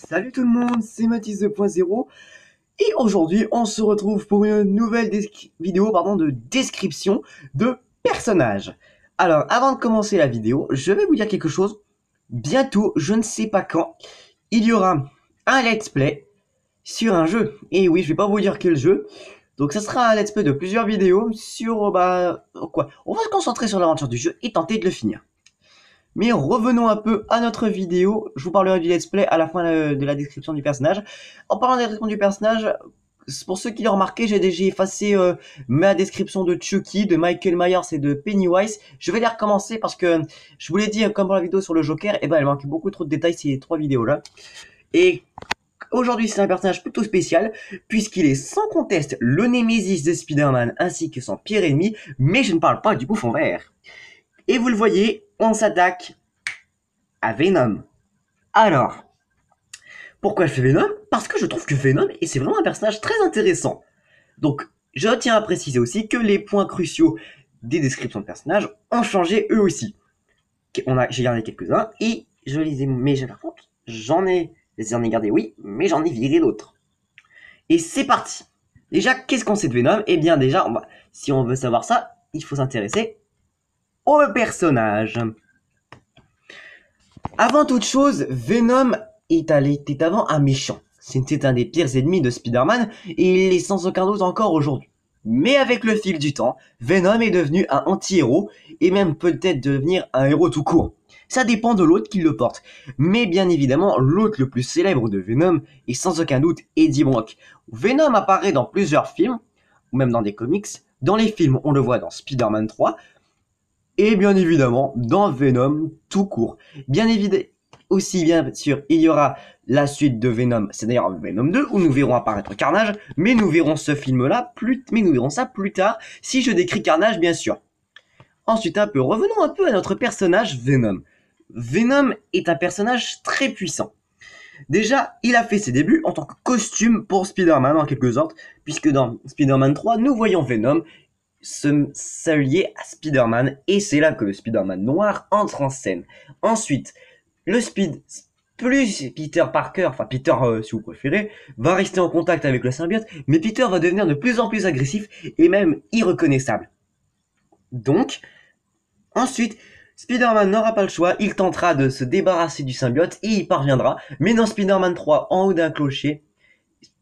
Salut tout le monde, c'est Mathis 2.0 et aujourd'hui on se retrouve pour une nouvelle vidéo de description de personnages. Alors avant de commencer la vidéo, je vais vous dire quelque chose. Bientôt, je ne sais pas quand, il y aura un let's play sur un jeu. Et oui, je vais pas vous dire quel jeu. Donc ça sera un let's play de plusieurs vidéos sur quoi. On va se concentrer sur l'aventure du jeu et tenter de le finir. Mais revenons un peu à notre vidéo. Je vous parlerai du let's play à la fin de la description du personnage. En parlant de la description du personnage, pour ceux qui l'ont remarqué, j'ai déjà effacé ma description de Chucky, de Michael Myers et de Pennywise. Je vais les recommencer parce que je vous l'ai dit, comme pour la vidéo sur le Joker, et elle manque beaucoup trop de détails ces trois vidéos là. Et aujourd'hui, c'est un personnage plutôt spécial, puisqu'il est sans conteste le Némésis de Spider-Man ainsi que son pire ennemi, mais je ne parle pas du bouffon vert. Et vous le voyez, on s'attaque à Venom. Alors, pourquoi je fais Venom? Parce que je trouve que Venom, et c'est vraiment un personnage très intéressant. Donc, je tiens à préciser aussi que les points cruciaux des descriptions de personnages ont changé eux aussi. J'ai gardé quelques-uns, et je les ai, mais par contre, j'en ai gardé, oui, mais j'en ai viré d'autres. Et c'est parti. Déjà, qu'est-ce qu'on sait de Venom? Eh bien, déjà, si on veut savoir ça, il faut s'intéresser au personnage. Avant toute chose, Venom était avant un méchant. C'était un des pires ennemis de Spider-Man et il est sans aucun doute encore aujourd'hui. Mais avec le fil du temps, Venom est devenu un anti-héros et même peut-être devenir un héros tout court. Ça dépend de l'autre qui le porte. Mais bien évidemment, l'autre le plus célèbre de Venom est sans aucun doute Eddie Brock. Venom apparaît dans plusieurs films, ou même dans des comics. Dans les films, on le voit dans Spider-Man 3, et bien évidemment dans Venom tout court. Bien évidemment, aussi bien sûr, il y aura la suite de Venom, c'est d'ailleurs Venom 2 où nous verrons apparaître Carnage, mais nous verrons ce film-là nous verrons ça plus tard si je décris Carnage bien sûr. Ensuite revenons un peu à notre personnage Venom. Venom est un personnage très puissant. Déjà, il a fait ses débuts en tant que costume pour Spider-Man en quelque sorte, puisque dans Spider-Man 3, nous voyons Venom s'allier à Spider-Man et c'est là que le Spider-Man noir entre en scène. Ensuite, plus Peter Parker, enfin Peter si vous préférez, va rester en contact avec le symbiote, mais Peter va devenir de plus en plus agressif et même irreconnaissable. Donc, ensuite, Spider-Man n'aura pas le choix, il tentera de se débarrasser du symbiote et y parviendra, mais dans Spider-Man 3, en haut d'un clocher,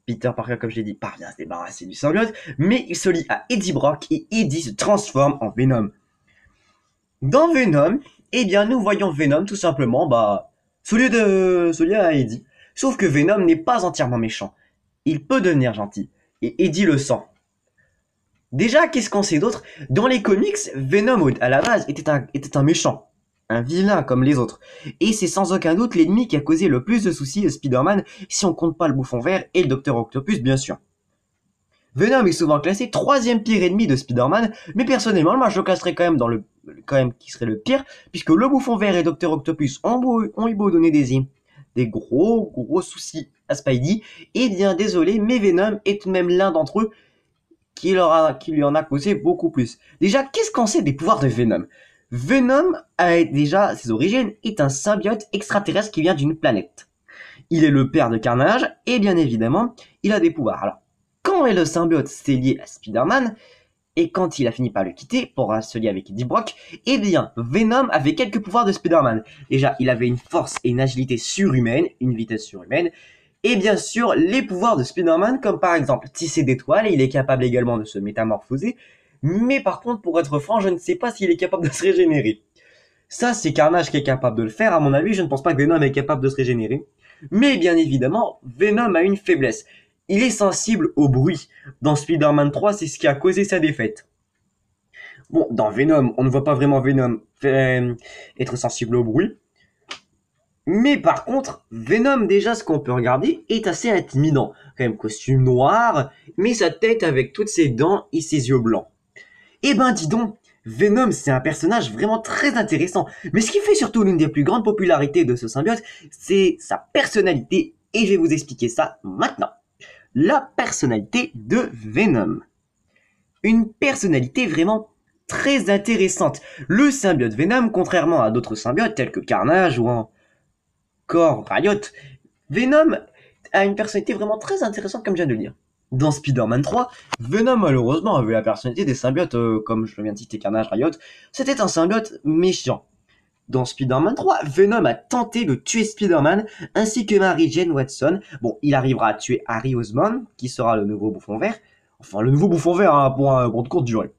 Peter Parker, comme je l'ai dit, parvient à se débarrasser du symbiote, mais il se lie à Eddie Brock et Eddie se transforme en Venom. Dans Venom, eh bien, nous voyons Venom tout simplement, se lier à Eddie. Sauf que Venom n'est pas entièrement méchant. Il peut devenir gentil. Et Eddie le sent. Déjà, qu'est-ce qu'on sait d'autre? Dans les comics, Venom, à la base, était un méchant. Un vilain comme les autres. Et c'est sans aucun doute l'ennemi qui a causé le plus de soucis à Spider-Man, si on compte pas le Bouffon Vert et le Docteur Octopus, bien sûr. Venom est souvent classé troisième pire ennemi de Spider-Man, mais personnellement, moi je le classerais quand même qui serait le pire, puisque le Bouffon Vert et Docteur Octopus ont eu beau donner des gros soucis à Spidey, et bien désolé, mais Venom est tout de même l'un d'entre eux qui lui en a causé beaucoup plus. Déjà, qu'est-ce qu'on sait des pouvoirs de Venom? Venom a déjà ses origines, est un symbiote extraterrestre qui vient d'une planète. Il est le père de Carnage, et bien évidemment, il a des pouvoirs. Alors, quand le symbiote s'est lié à Spider-Man, et quand il a fini par le quitter pour se lier avec Eddie Brock, eh bien, Venom avait quelques pouvoirs de Spider-Man. Déjà, il avait une force et une agilité surhumaine, une vitesse surhumaine, et bien sûr, les pouvoirs de Spider-Man, comme par exemple tisser des toiles, et il est capable également de se métamorphoser, mais par contre, pour être franc, je ne sais pas s'il est capable de se régénérer. Ça, c'est Carnage qui est capable de le faire, à mon avis, je ne pense pas que Venom est capable de se régénérer. Mais bien évidemment, Venom a une faiblesse. Il est sensible au bruit. Dans Spider-Man 3, c'est ce qui a causé sa défaite. Bon, dans Venom, on ne voit pas vraiment Venom être sensible au bruit. Mais par contre, Venom, déjà, ce qu'on peut regarder, est assez intimidant. Quand même, costume noir, mais sa tête avec toutes ses dents et ses yeux blancs. Eh ben, dis donc, Venom, c'est un personnage vraiment très intéressant. Mais ce qui fait surtout l'une des plus grandes popularités de ce symbiote, c'est sa personnalité. Et je vais vous expliquer ça maintenant. La personnalité de Venom. Une personnalité vraiment très intéressante. Le symbiote Venom, contrairement à d'autres symbiotes tels que Carnage ou encore Riot, Venom a une personnalité vraiment très intéressante, comme je viens de le dire. Dans Spider-Man 3, Venom malheureusement avait la personnalité des symbiotes, comme je viens de citer Carnage, Riot. C'était un symbiote méchant. Dans Spider-Man 3, Venom a tenté de tuer Spider-Man ainsi que Mary Jane Watson. Bon, il arrivera à tuer Harry Osborn, qui sera le nouveau bouffon vert. Enfin, le nouveau bouffon vert hein, pour un courte durée.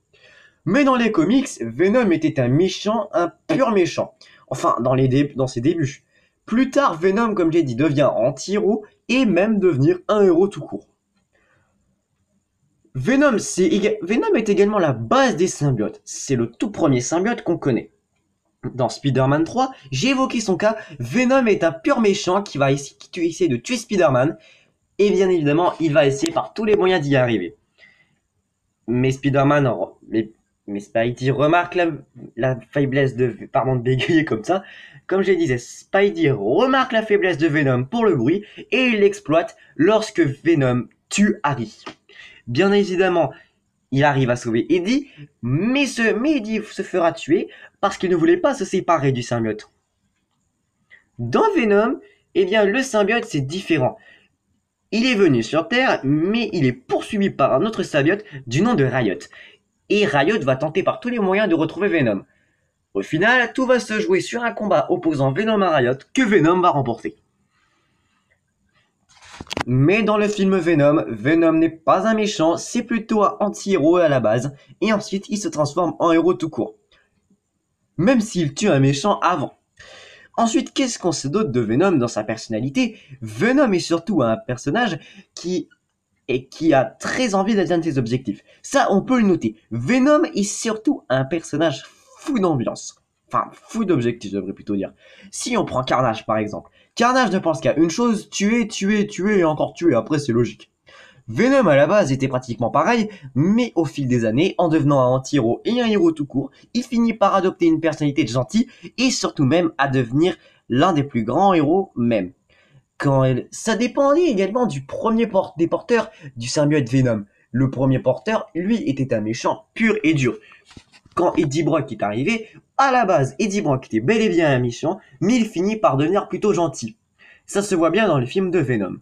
Mais dans les comics, Venom était un méchant, un pur méchant. Enfin, dans ses débuts. Plus tard, Venom, comme j'ai dit, devient anti-héros et même devenir un héros tout court. Venom est également la base des symbiotes. C'est le tout premier symbiote qu'on connaît. Dans Spider-Man 3, j'ai évoqué son cas, Venom est un pur méchant qui va essayer de tuer Spider-Man, et bien évidemment, il va essayer par tous les moyens d'y arriver. Mais Spider-Man, mais Spidey remarque la faiblesse de... Pardon de bégayer comme ça. Comme je disais, Spidey remarque la faiblesse de Venom pour le bruit, et il l'exploite lorsque Venom tue Harry. Bien évidemment, il arrive à sauver Eddie, mais Eddie se fera tuer parce qu'il ne voulait pas se séparer du symbiote. Dans Venom, eh bien, le symbiote, c'est différent. Il est venu sur Terre, mais il est poursuivi par un autre symbiote du nom de Riot. Et Riot va tenter par tous les moyens de retrouver Venom. Au final, tout va se jouer sur un combat opposant Venom à Riot que Venom va remporter. Mais dans le film Venom, Venom n'est pas un méchant, c'est plutôt un anti-héros à la base, et ensuite il se transforme en héros tout court. Même s'il tue un méchant avant. Ensuite, qu'est-ce qu'on sait d'autre de Venom dans sa personnalité? Venom est surtout un personnage qui a très envie d'atteindre ses objectifs. Ça, on peut le noter. Venom est surtout un personnage fou d'ambiance. Enfin, fou d'objectifs, je devrais plutôt dire. Si on prend Carnage, par exemple. Carnage ne pense qu'à une chose, tuer, tuer, tuer et encore tuer. Après, c'est logique. Venom à la base était pratiquement pareil, mais au fil des années, en devenant un anti-héros et un héros tout court, il finit par adopter une personnalité de gentil et surtout même à devenir l'un des plus grands héros même. Ça dépendait également du premier des porteurs du symbiote Venom. Le premier porteur, lui, était un méchant pur et dur. Quand Eddie Brock est arrivé, à la base, Eddie Brock était bel et bien un méchant, mais il finit par devenir plutôt gentil. Ça se voit bien dans le film de Venom.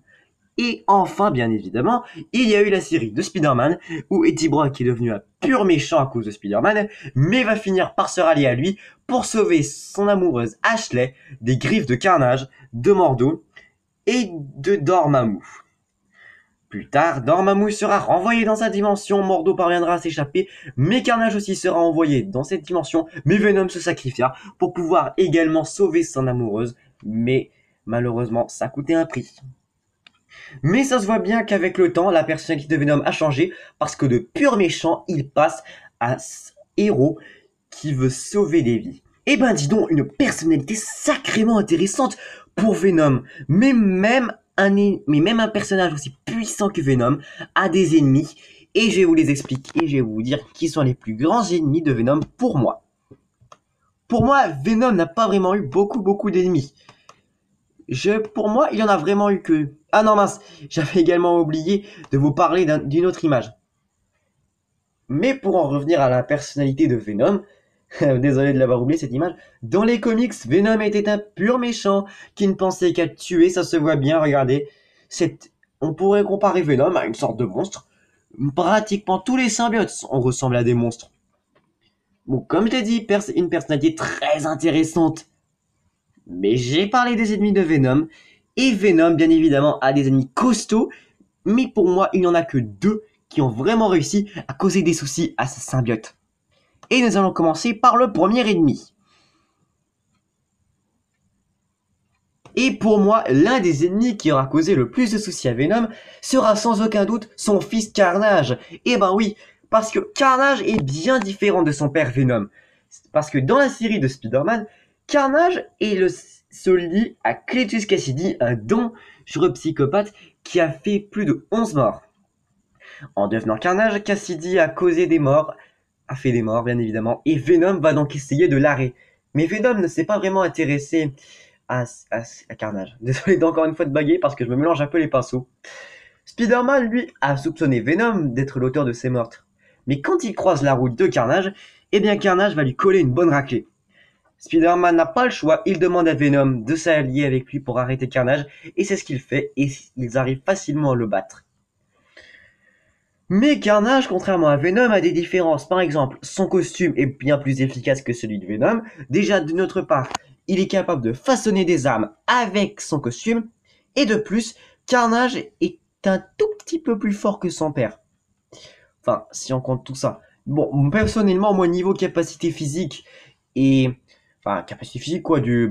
Et enfin, bien évidemment, il y a eu la série de Spider-Man, où Eddie Brock est devenu un pur méchant à cause de Spider-Man, mais va finir par se rallier à lui pour sauver son amoureuse Ashley des griffes de Carnage, de Mordo et de Dormammu. Plus tard, Dormammu sera renvoyé dans sa dimension, Mordo parviendra à s'échapper, mais Carnage aussi sera envoyé dans cette dimension, mais Venom se sacrifia pour pouvoir également sauver son amoureuse, mais malheureusement, ça coûtait un prix. Mais ça se voit bien qu'avec le temps, la personnalité de Venom a changé parce que de pur méchant, il passe à héros qui veut sauver des vies. Eh ben dis donc, une personnalité sacrément intéressante pour Venom. Mais même un personnage aussi puissant que Venom a des ennemis. Et je vais vous les expliquer et je vais vous dire qui sont les plus grands ennemis de Venom pour moi. Pour moi, Venom n'a pas vraiment eu beaucoup d'ennemis. Pour moi, il y en a vraiment eu que... Ah non mince, j'avais également oublié de vous parler d'une autre image. Mais pour en revenir à la personnalité de Venom, désolé de l'avoir oublié cette image, dans les comics, Venom était un pur méchant qui ne pensait qu'à tuer, ça se voit bien, regardez. On pourrait comparer Venom à une sorte de monstre. Pratiquement tous les symbiotes ressemblent à des monstres. Bon, comme je l'ai dit, une personnalité très intéressante. Mais j'ai parlé des ennemis de Venom, et Venom, bien évidemment, a des ennemis costauds, mais pour moi, il n'y en a que deux qui ont vraiment réussi à causer des soucis à ce symbiote. Et nous allons commencer par le premier ennemi. Et pour moi, l'un des ennemis qui aura causé le plus de soucis à Venom sera sans aucun doute son fils Carnage. Et ben oui, parce que Carnage est bien différent de son père Venom. Parce que dans la série de Spider-Man, Carnage se lie à Cletus Cassidy, un dangereux psychopathe qui a fait plus de 11 morts. En devenant Carnage, Cassidy a causé des morts, a fait des morts bien évidemment, et Venom va donc essayer de l'arrêter. Mais Venom ne s'est pas vraiment intéressé à Carnage. Désolé d'encore une fois de baguer parce que je me mélange un peu les pinceaux. Spider-Man, lui, a soupçonné Venom d'être l'auteur de ces meurtres. Mais quand il croise la route de Carnage, eh bien Carnage va lui coller une bonne raclée. Spider-Man n'a pas le choix, il demande à Venom de s'allier avec lui pour arrêter Carnage, et c'est ce qu'il fait, et ils arrivent facilement à le battre. Mais Carnage, contrairement à Venom, a des différences. Par exemple, son costume est bien plus efficace que celui de Venom. Déjà, de notre part, il est capable de façonner des armes avec son costume. Et de plus, Carnage est un tout petit peu plus fort que son père. Enfin, si on compte tout ça. Bon, personnellement, moi, niveau capacité physique et... Enfin, capacité physique, quoi, du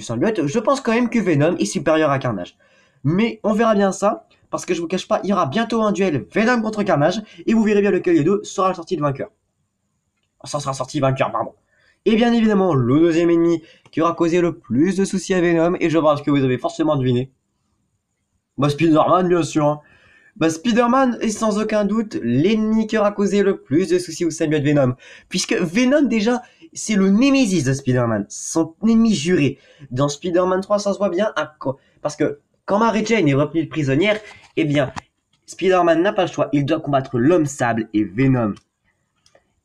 symbiote, je pense quand même que Venom est supérieur à Carnage. Mais on verra bien ça, parce que je vous cache pas, il y aura bientôt un duel Venom contre Carnage, et vous verrez bien lequel des deux sera sorti de vainqueur. Ça sera sorti vainqueur, pardon. Et bien évidemment, le deuxième ennemi qui aura causé le plus de soucis à Venom, et je pense que vous avez forcément deviné. Bah, Spider-Man, bien sûr, hein. Bah, Spider-Man est sans aucun doute l'ennemi qui aura causé le plus de soucis au symbiote Venom. Puisque Venom, déjà, c'est le némésis de Spider-Man, son ennemi juré. Dans Spider-Man 3, ça se voit bien, parce que quand Mary Jane est retenue prisonnière, eh bien, Spider-Man n'a pas le choix, il doit combattre l'homme sable et Venom.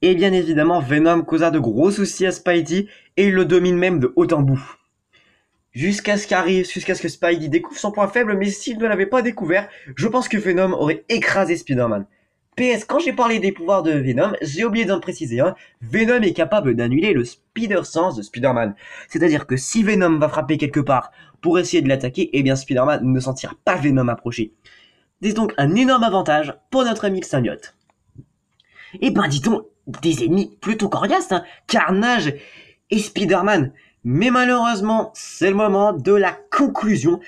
Et bien évidemment, Venom causa de gros soucis à Spidey, et il le domine même de haut en bout. Jusqu'à ce que Spidey découvre son point faible, mais s'il ne l'avait pas découvert, je pense que Venom aurait écrasé Spider-Man. PS, quand j'ai parlé des pouvoirs de Venom, j'ai oublié d'en préciser un, Venom est capable d'annuler le Spider-Sense de Spider-Man. C'est-à-dire que si Venom va frapper quelque part pour essayer de l'attaquer, eh bien Spider-Man ne sentira pas Venom approcher. C'est donc un énorme avantage pour notre ami le symbiote. Et ben dit-on, des ennemis plutôt coriaces, hein, Carnage et Spider-Man. Mais malheureusement, c'est le moment de la conclusion.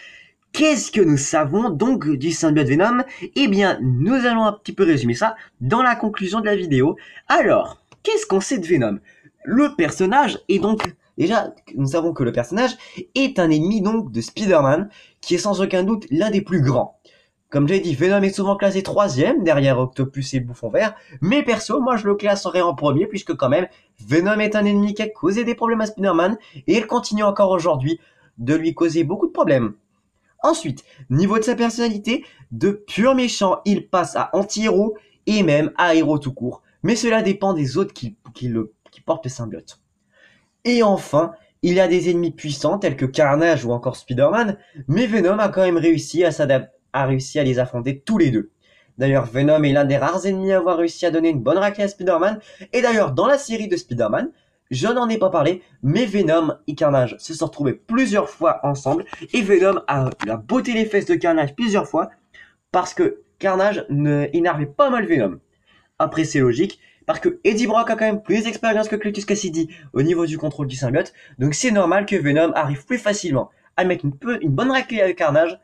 Qu'est-ce que nous savons donc du symbiote Venom? Eh bien, nous allons un petit peu résumer ça dans la conclusion de la vidéo. Alors, qu'est-ce qu'on sait de Venom? Le personnage est donc... Déjà, nous savons que le personnage est un ennemi donc de Spider-Man, qui est sans aucun doute l'un des plus grands. Comme j'ai dit, Venom est souvent classé 3ème, derrière Octopus et Bouffon Vert, mais perso, moi je le classerais en premier, puisque quand même, Venom est un ennemi qui a causé des problèmes à Spider-Man, et il continue encore aujourd'hui de lui causer beaucoup de problèmes. Ensuite, niveau de sa personnalité, de pur méchant, il passe à anti-héros, et même à héros tout court, mais cela dépend des autres qui portent le symbiote. Et enfin, il y a des ennemis puissants tels que Carnage ou encore Spider-Man, mais Venom a quand même réussi à les affronter tous les deux. D'ailleurs, Venom est l'un des rares ennemis à avoir réussi à donner une bonne raclée à Spider-Man, et d'ailleurs, dans la série de Spider-Man, je n'en ai pas parlé, mais Venom et Carnage se sont retrouvés plusieurs fois ensemble, et Venom a botté les fesses de Carnage plusieurs fois, parce que Carnage énervait pas mal Venom. Après, c'est logique, parce que Eddie Brock a quand même plus d'expérience que Cletus Cassidy au niveau du contrôle du symbiote, donc c'est normal que Venom arrive plus facilement à mettre une bonne raclée avec Carnage,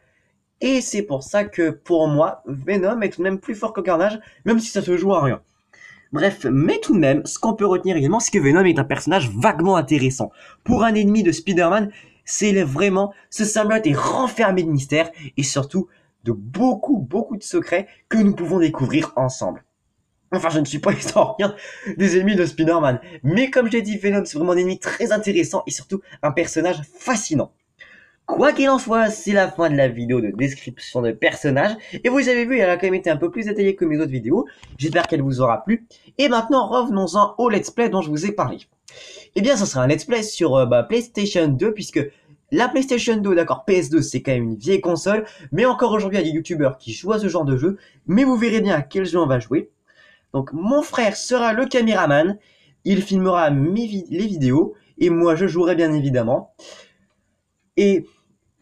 et c'est pour ça que, pour moi, Venom est tout de même plus fort que Carnage, même si ça se joue à rien. Bref, mais tout de même, ce qu'on peut retenir également, c'est que Venom est un personnage vaguement intéressant. Pour un ennemi de Spider-Man, c'est vraiment, ce symbiote est renfermé de mystères, et surtout, de beaucoup de secrets que nous pouvons découvrir ensemble. Enfin, je ne suis pas historien des ennemis de Spider-Man, mais comme je l'ai dit, Venom, c'est vraiment un ennemi très intéressant, et surtout, un personnage fascinant. Quoi qu'il en soit, c'est la fin de la vidéo de description de personnages. Et vous avez vu, elle a quand même été un peu plus détaillée que mes autres vidéos. J'espère qu'elle vous aura plu. Et maintenant, revenons-en au let's play dont je vous ai parlé. Eh bien, ce sera un let's play sur PlayStation 2, puisque la PlayStation 2, d'accord, PS2, c'est quand même une vieille console. Mais encore aujourd'hui, il y a des youtubeurs qui jouent à ce genre de jeu. Mais vous verrez bien à quel jeu on va jouer. Donc, mon frère sera le caméraman. Il filmera les vidéos. Et moi, je jouerai bien évidemment. Et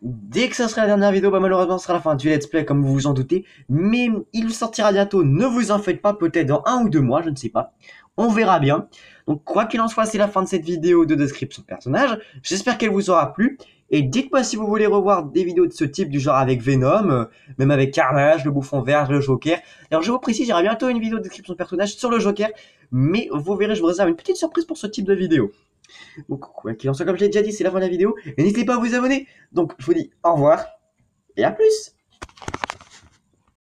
dès que ça sera la dernière vidéo, malheureusement ce sera la fin du let's play comme vous vous en doutez, mais il sortira bientôt, ne vous en faites pas, peut-être dans 1 ou 2 mois, je ne sais pas, on verra bien. Donc quoi qu'il en soit, c'est la fin de cette vidéo de description de personnage, j'espère qu'elle vous aura plu, et dites-moi si vous voulez revoir des vidéos de ce type, du genre avec Venom, même avec Carnage, le Bouffon Vert, le Joker. Alors je vous précise, il y aura bientôt une vidéo de description de personnage sur le Joker, mais vous verrez, je vous réserve une petite surprise pour ce type de vidéo. Donc, quoi qu'il en soit, comme je l'ai déjà dit, c'est la fin de la vidéo. Et n'hésitez pas à vous abonner. Donc, je vous dis au revoir et à plus.